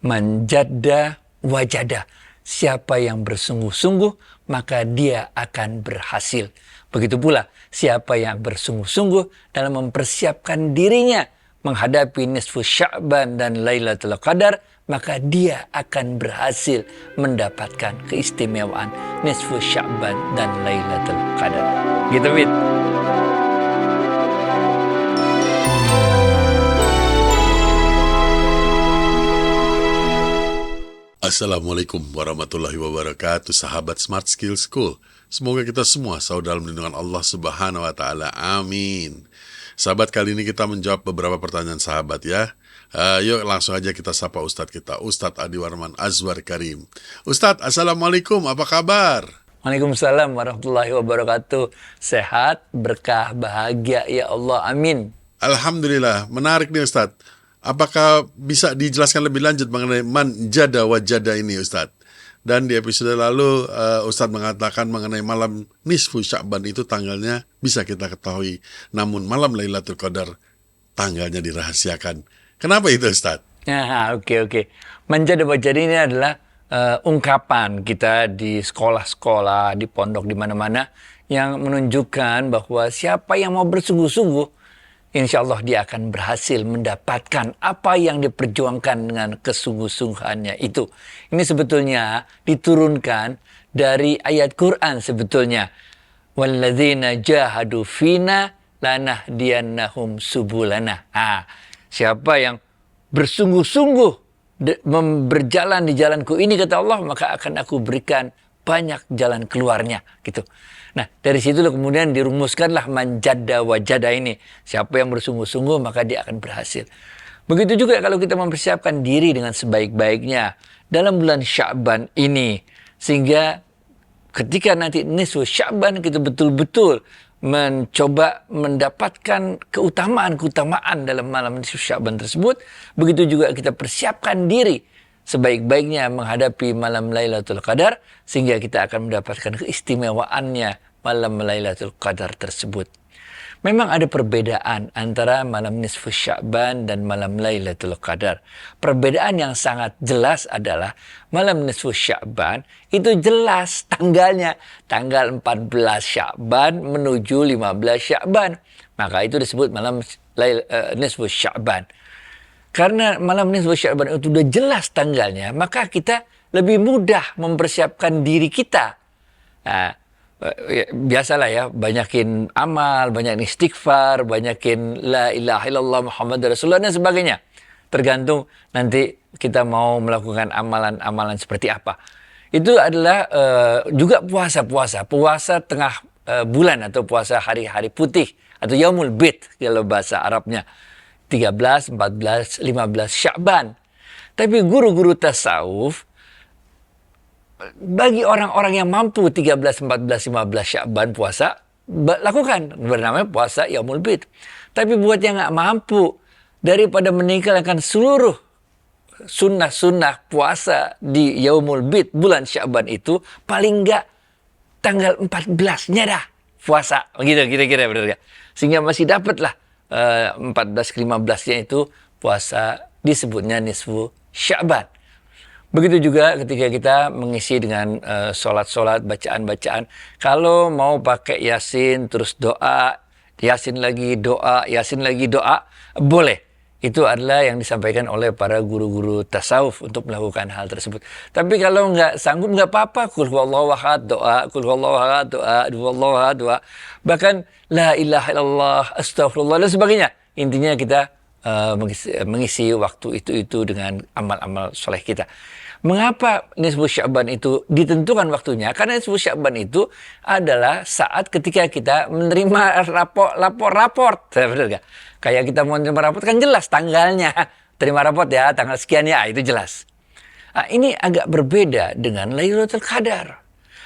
Man jadda wajada. Siapa yang bersungguh-sungguh, maka dia akan berhasil. Begitu pula, siapa yang bersungguh-sungguh dalam mempersiapkan dirinya menghadapi nisfu Sya'ban dan Lailatul Qadar, maka dia akan berhasil mendapatkan keistimewaan nisfu Sya'ban dan Lailatul Qadar. Gitu, Fit. Assalamualaikum warahmatullahi wabarakatuh, sahabat Smart Skill School. Semoga kita semua selalu dalam lindungan Allah Subhanahu wa Ta'ala. Amin. Sahabat, kali ini kita menjawab beberapa pertanyaan sahabat ya. Yuk langsung aja kita sapa Ustadz kita, Ustadz Adi Warman Azwar Karim. Ustadz, Assalamualaikum, apa kabar? Waalaikumsalam warahmatullahi wabarakatuh. Sehat, berkah, bahagia ya Allah, amin. Alhamdulillah, menarik nih Ustadz. Apakah bisa dijelaskan lebih lanjut mengenai man jada wajada ini Ustadz? Dan di episode lalu Ustadz mengatakan mengenai malam nisfu Sya'ban itu tanggalnya bisa kita ketahui. Namun malam Lailatul Qadar tanggalnya dirahasiakan. Kenapa itu Ustadz? Oke. Man jada wajada ini adalah ungkapan kita di sekolah-sekolah, di pondok, di mana-mana yang menunjukkan bahwa siapa yang mau bersungguh-sungguh, insya Allah dia akan berhasil mendapatkan apa yang diperjuangkan dengan kesungguh-sungguhannya itu. Ini sebetulnya diturunkan dari ayat Quran sebetulnya. Walladzina jahadu fina lanahdiyannahum subulana. Siapa yang bersungguh-sungguh berjalan di jalanku ini, kata Allah, maka akan aku berikan banyak jalan keluarnya, gitu. Nah, dari situ kemudian dirumuskanlah man jadda wajada ini. Siapa yang bersungguh-sungguh, maka dia akan berhasil. Begitu juga kalau kita mempersiapkan diri dengan sebaik-baiknya dalam bulan Sya'ban ini. Sehingga ketika nanti nisfu Sya'ban kita betul-betul mencoba mendapatkan keutamaan dalam malam nisfu Sya'ban tersebut. Begitu juga kita persiapkan diri sebaik-baiknya menghadapi malam Lailatul Qadar, sehingga kita akan mendapatkan keistimewaannya malam Lailatul Qadar tersebut. Memang ada perbedaan antara malam nisfu Sya'ban dan malam Lailatul Qadar. Perbedaan yang sangat jelas adalah malam nisfu Sya'ban itu jelas tanggalnya, tanggal 14 Sya'ban menuju 15 Sya'ban. Maka itu disebut malam nisfu Sya'ban. Karena malam nisfu Sya'ban itu sudah jelas tanggalnya, maka kita lebih mudah mempersiapkan diri kita. Biasalah ya, banyakin amal, banyakin istighfar, banyakin la ilaha illallah Muhammad Rasulullah dan sebagainya. Tergantung nanti kita mau melakukan amalan-amalan seperti apa. Itu adalah juga puasa tengah bulan atau puasa hari-hari putih atau Yaumul Bid kalau bahasa Arabnya. 13, 14, 15 Sya'ban. Tapi guru-guru tasawuf, bagi orang-orang yang mampu 13, 14, 15 Sya'ban puasa, lakukan. Bernama puasa Yaumul Bid. Tapi buat yang nggak mampu, daripada meninggalkan seluruh sunnah-sunnah puasa di Yaumul Bid, bulan Sya'ban itu, paling nggak tanggal 14-nya dah puasa. Begitu, kira-kira benar nggak? Sehingga masih dapatlah 14 ke 15-nya itu puasa disebutnya nisfu Sya'ban. Begitu juga ketika kita mengisi dengan sholat-sholat, bacaan-bacaan. Kalau mau pakai Yasin terus doa, Yasin lagi doa, boleh. Itu adalah yang disampaikan oleh para guru-guru tasawuf untuk melakukan hal tersebut. Tapi kalau nggak sanggup, nggak apa-apa. Qul huwallahu ahad, doa. Qul huwallahu ahad, doa. Huwallahu ahad, doa. Bahkan la ilaha illallah, astagfirullah, dan sebagainya. Intinya kita mengisi waktu itu dengan amal-amal soleh kita. Mengapa nisfu Sya'ban itu ditentukan waktunya? Karena nisfu Sya'ban itu adalah saat ketika kita menerima rapor. Benar nggak? Kayak kita mau menerima rapor kan jelas tanggalnya. Terima rapor ya, tanggal sekian ya, itu jelas. Ini agak berbeda dengan Lailatul Qadar.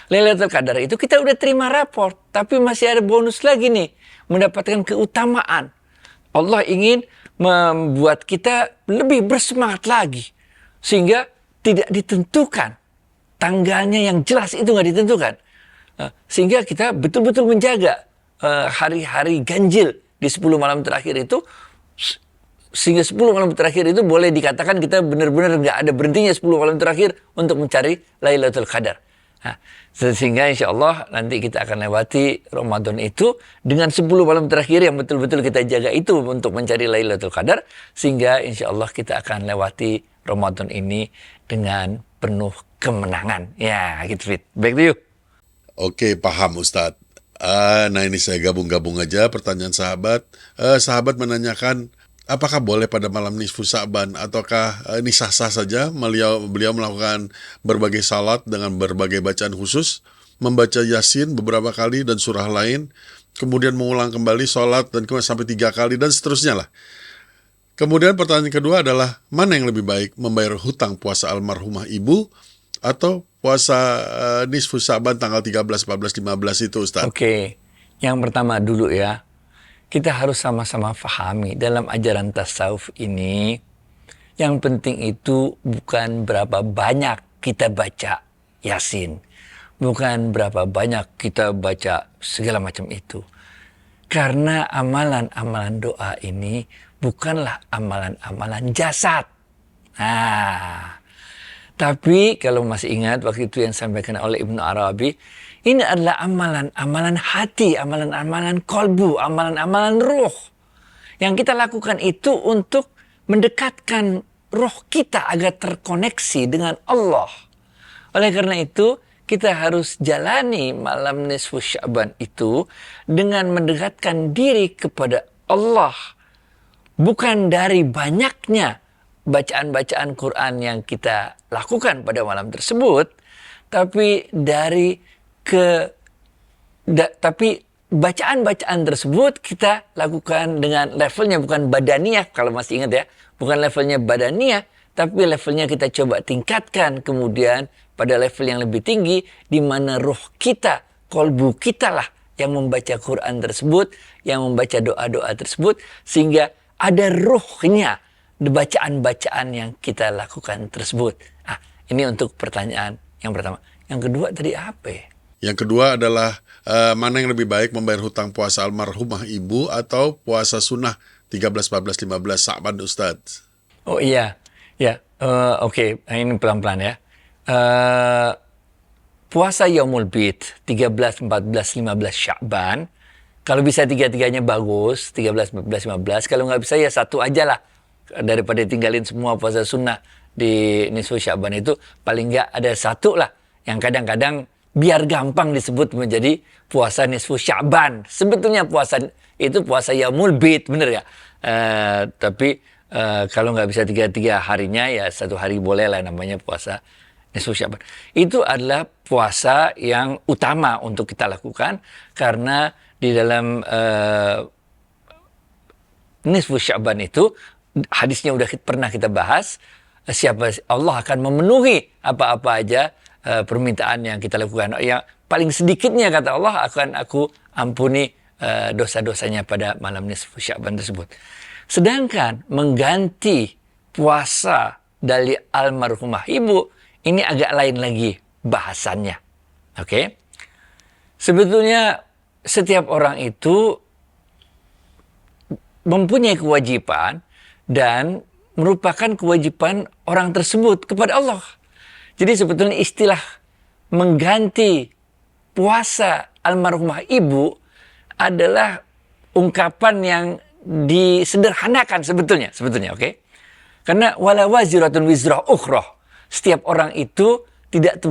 Lailatul Qadar itu kita udah terima rapor, tapi masih ada bonus lagi nih, mendapatkan keutamaan. Allah ingin membuat kita lebih bersemangat lagi, sehingga tidak ditentukan. Tanggalnya yang jelas itu nggak ditentukan. Sehingga kita betul-betul menjaga hari-hari ganjil di 10 malam terakhir itu sehingga 10 malam terakhir itu boleh dikatakan kita benar-benar nggak ada berhentinya 10 malam terakhir untuk mencari Lailatul Qadar. Nah, sehingga insya Allah nanti kita akan lewati Ramadan itu dengan 10 malam terakhir yang betul-betul kita jaga itu untuk mencari Lailatul Qadar, sehingga insya Allah kita akan lewati Ramadan ini dengan penuh kemenangan. Ya, gitu Fit. Back to you. Oke, paham Ustadz. Nah ini saya gabung-gabung aja pertanyaan sahabat. Sahabat menanyakan, apakah boleh pada malam nisfu Sya'ban ataukah ini sah-sah saja beliau melakukan berbagai salat dengan berbagai bacaan khusus, membaca Yasin beberapa kali dan surah lain, kemudian mengulang kembali salat dan kemudian sampai 3 kali dan seterusnya lah. Kemudian pertanyaan kedua adalah, mana yang lebih baik, membayar hutang puasa almarhumah ibu atau puasa nisfu Sya'ban tanggal 13, 14, 15 itu Ustaz? Oke, yang pertama dulu ya, kita harus sama-sama fahami dalam ajaran tasawuf ini, yang penting itu bukan berapa banyak kita baca Yasin, bukan berapa banyak kita baca segala macam itu. Karena amalan-amalan doa ini bukanlah amalan-amalan jasad. Nah, tapi kalau masih ingat waktu itu yang disampaikan oleh Ibnu Arabi, ini adalah amalan-amalan hati, amalan-amalan kolbu, amalan-amalan ruh. Yang kita lakukan itu untuk mendekatkan roh kita agar terkoneksi dengan Allah. Oleh karena itu, kita harus jalani malam nisfu Sya'ban itu dengan mendekatkan diri kepada Allah. Bukan dari banyaknya bacaan-bacaan Quran yang kita lakukan pada malam tersebut, tapi tapi bacaan-bacaan tersebut kita lakukan dengan levelnya bukan badaniyah, kalau masih ingat ya, bukan levelnya badaniyah, tapi levelnya kita coba tingkatkan kemudian pada level yang lebih tinggi, di mana roh kita, kolbu kita lah yang membaca Quran tersebut, yang membaca doa-doa tersebut, sehingga ada ruhnya bacaan-bacaan yang kita lakukan tersebut. Nah, ini untuk pertanyaan yang pertama. Yang kedua tadi apa ya? Yang kedua adalah mana yang lebih baik, membayar hutang puasa almarhumah ibu atau puasa sunnah 13, 14, 15 Sya'ban Ustadz? Oh iya, ya, oke. Ini pelan-pelan ya. Puasa Yaumul Bid 13, 14, 15 Sya'ban, kalau bisa tiga-tiganya bagus, 13, 14, 15. Kalau nggak bisa ya satu aja lah. Daripada tinggalin semua puasa sunnah di nisfu Sya'ban itu, paling nggak ada satu lah yang kadang-kadang biar gampang disebut menjadi puasa nisfu Sya'ban. Sebetulnya puasa itu puasa Yaumul Bid, bener ya. Tapi kalau nggak bisa tiga harinya ya satu hari boleh lah namanya puasa nisfu Sya'ban. Itu adalah puasa yang utama untuk kita lakukan, karena di dalam nisfu Sya'ban itu hadisnya udah pernah kita bahas, siapa Allah akan memenuhi apa-apa aja permintaan yang kita lakukan. Yang paling sedikitnya kata Allah, akan aku ampuni dosa-dosanya pada malam nisfu Sya'ban tersebut. Sedangkan mengganti puasa dari almarhumah ibu, ini agak lain lagi bahasannya. Oke? Sebetulnya setiap orang itu mempunyai kewajiban dan merupakan kewajiban orang tersebut kepada Allah. Jadi sebetulnya istilah mengganti puasa almarhumah ibu adalah ungkapan yang disederhanakan sebetulnya, oke? Karena wala waziratun wizra ukhra. Setiap orang itu tidak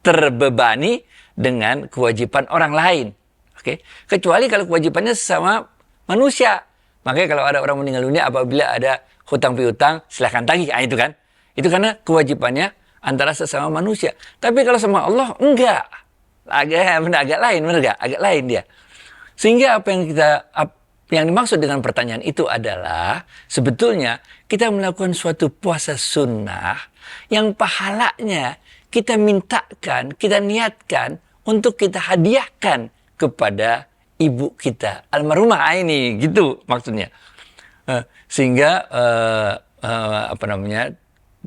terbebani dengan kewajiban orang lain. Oke? Kecuali kalau kewajibannya sesama manusia. Makanya kalau ada orang meninggal dunia, apabila ada hutang piutang, silahkan tagih. Nah, itu kan. Itu karena kewajibannya antara sesama manusia. Tapi kalau sama Allah, enggak. Agak lain, benar enggak? Agak lain dia. Sehingga yang dimaksud dengan pertanyaan itu adalah sebetulnya kita melakukan suatu puasa sunnah yang pahalanya kita mintakan, kita niatkan untuk kita hadiahkan kepada ibu kita almarhumah. Ini gitu maksudnya. Sehingga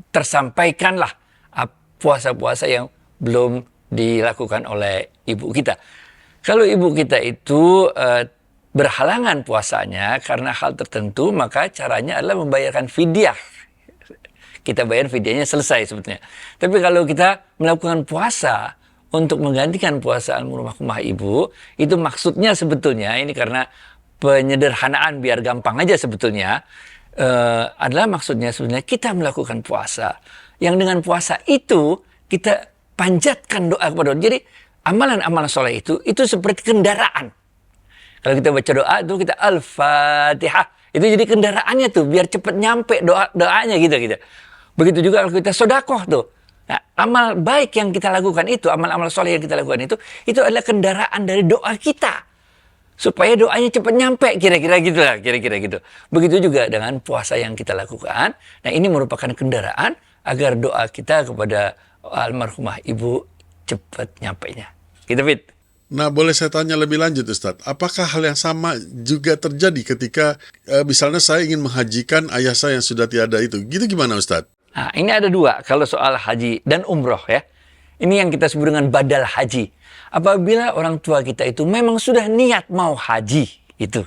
tersampaikanlah puasa-puasa yang belum dilakukan oleh ibu kita. Kalau ibu kita itu berhalangan puasanya karena hal tertentu, maka caranya adalah membayarkan fidyah. Kita bayar fidyahnya selesai sebetulnya. Tapi kalau kita melakukan puasa untuk menggantikan puasa almarhumah ibu, itu maksudnya sebetulnya, ini karena penyederhanaan biar gampang aja sebetulnya, adalah maksudnya sebenarnya kita melakukan puasa. Yang dengan puasa itu kita panjatkan doa kepada Allah. Jadi amalan-amalan soleh itu seperti kendaraan. Kalau kita baca doa itu kita Al-Fatihah. Itu jadi kendaraannya tuh biar cepat nyampe doanya gitu. Begitu juga kalau kita sodakoh tuh. Nah, amal baik yang kita lakukan itu, amal-amal soleh yang kita lakukan itu adalah kendaraan dari doa kita. Supaya doanya cepat nyampe, kira-kira gitu. Begitu juga dengan puasa yang kita lakukan. Nah, ini merupakan kendaraan agar doa kita kepada almarhumah ibu cepat nyampainya. Gitu, Fit. Nah, boleh saya tanya lebih lanjut, Ustadz. Apakah hal yang sama juga terjadi ketika misalnya saya ingin menghajikan ayah saya yang sudah tiada itu? Gitu gimana, Ustadz? Nah, ini ada dua kalau soal haji dan umroh ya. Ini yang kita sebut dengan badal haji. Apabila orang tua kita itu memang sudah niat mau haji, itu.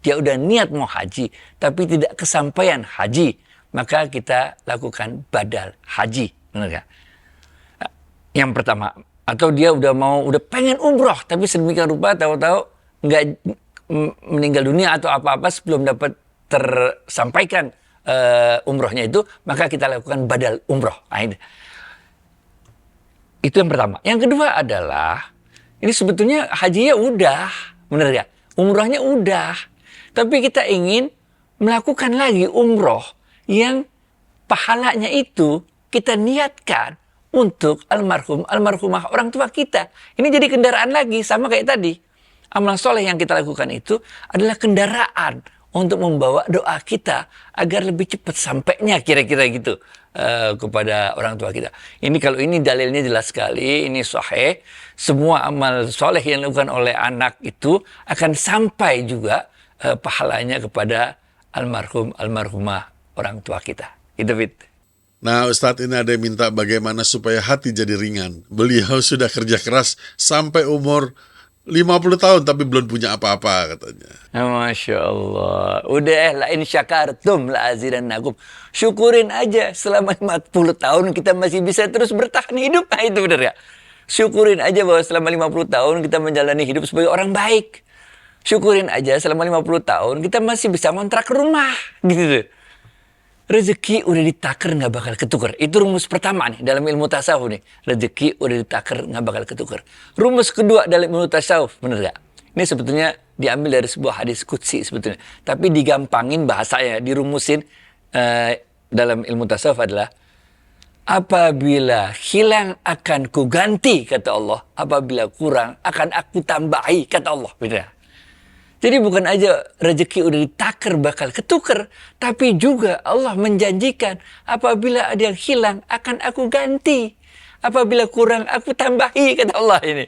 Dia udah niat mau haji, tapi tidak kesampaian haji. Maka kita lakukan badal haji. Benar gak? Yang pertama. Atau dia udah pengen umroh, tapi sedemikian rupa tahu-tahu nggak meninggal dunia atau apa-apa sebelum dapat tersampaikan umrohnya itu, maka kita lakukan badal umroh. Nah, itu yang pertama. Yang kedua adalah, ini sebetulnya hajinya udah, bener ya? Umrohnya udah. Tapi kita ingin melakukan lagi umroh yang pahalanya itu kita niatkan untuk almarhumah orang tua kita. Ini jadi kendaraan lagi, sama kayak tadi. Amal soleh yang kita lakukan itu adalah kendaraan untuk membawa doa kita agar lebih cepat sampainya, kira-kira gitu, kepada orang tua kita. Ini kalau ini dalilnya jelas sekali, ini sahih. Semua amal soleh yang dilakukan oleh anak itu akan sampai juga pahalanya kepada almarhumah orang tua kita. Gitu, Fit. Nah, Ustadz, ini ada yang minta bagaimana supaya hati jadi ringan. Beliau sudah kerja keras sampai umur 50 tahun tapi belum punya apa-apa katanya. Masya Allah. Udah, la in syakartum la azidannakum. Syukurin aja selama 50 tahun kita masih bisa terus bertahan hidup. Nah, itu benar ya. Syukurin aja bahwa selama 50 tahun kita menjalani hidup sebagai orang baik. Syukurin aja selama 50 tahun kita masih bisa ngontrak rumah. Gitu. Rezeki udah ditakar nggak bakal ketukar. Itu rumus pertama nih dalam ilmu tasawuf nih. Rezeki udah ditakar nggak bakal ketukar. Rumus kedua dalam ilmu tasawuf, bener nggak? Ini sebetulnya diambil dari sebuah hadis qudsi sebetulnya. Tapi digampangin bahasanya, dirumusin dalam ilmu tasawuf adalah, apabila hilang akan kuganti, kata Allah. Apabila kurang akan aku tambahi, kata Allah. Bener. Jadi bukan aja rezeki udah ditakar bakal ketukar, tapi juga Allah menjanjikan apabila ada yang hilang akan aku ganti. Apabila kurang aku tambahi, kata Allah ini.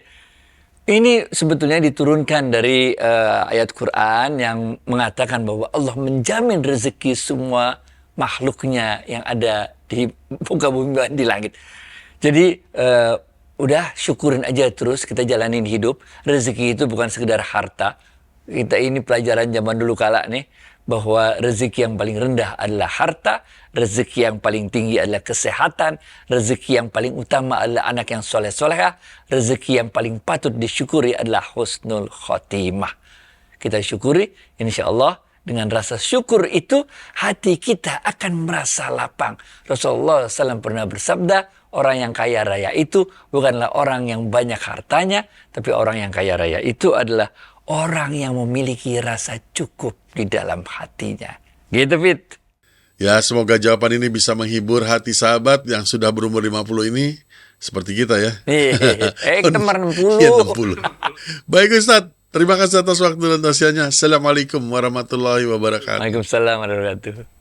Ini sebetulnya diturunkan dari ayat Quran yang mengatakan bahwa Allah menjamin rezeki semua makhluknya yang ada di muka bumi dan di langit. Jadi udah syukurin aja terus, kita jalanin hidup. Rezeki itu bukan sekedar harta. Kita ini pelajaran zaman dulu kala nih, bahwa rezeki yang paling rendah adalah harta, rezeki yang paling tinggi adalah kesehatan, rezeki yang paling utama adalah anak yang soleh-solehah, rezeki yang paling patut disyukuri adalah husnul khotimah. Kita syukuri, insya Allah dengan rasa syukur itu hati kita akan merasa lapang. Rasulullah SAW pernah bersabda, orang yang kaya raya itu bukanlah orang yang banyak hartanya, tapi orang yang kaya raya itu adalah orang yang memiliki rasa cukup di dalam hatinya. Gitu, Fit. Ya, semoga jawaban ini bisa menghibur hati sahabat yang sudah berumur 50 ini. Seperti kita ya. Kita 60. Ya, 60. Baik, Ustadz. Terima kasih atas waktu dan tausiahnya. Assalamualaikum warahmatullahi wabarakatuh. Waalaikumsalam warahmatullahi wabarakatuh.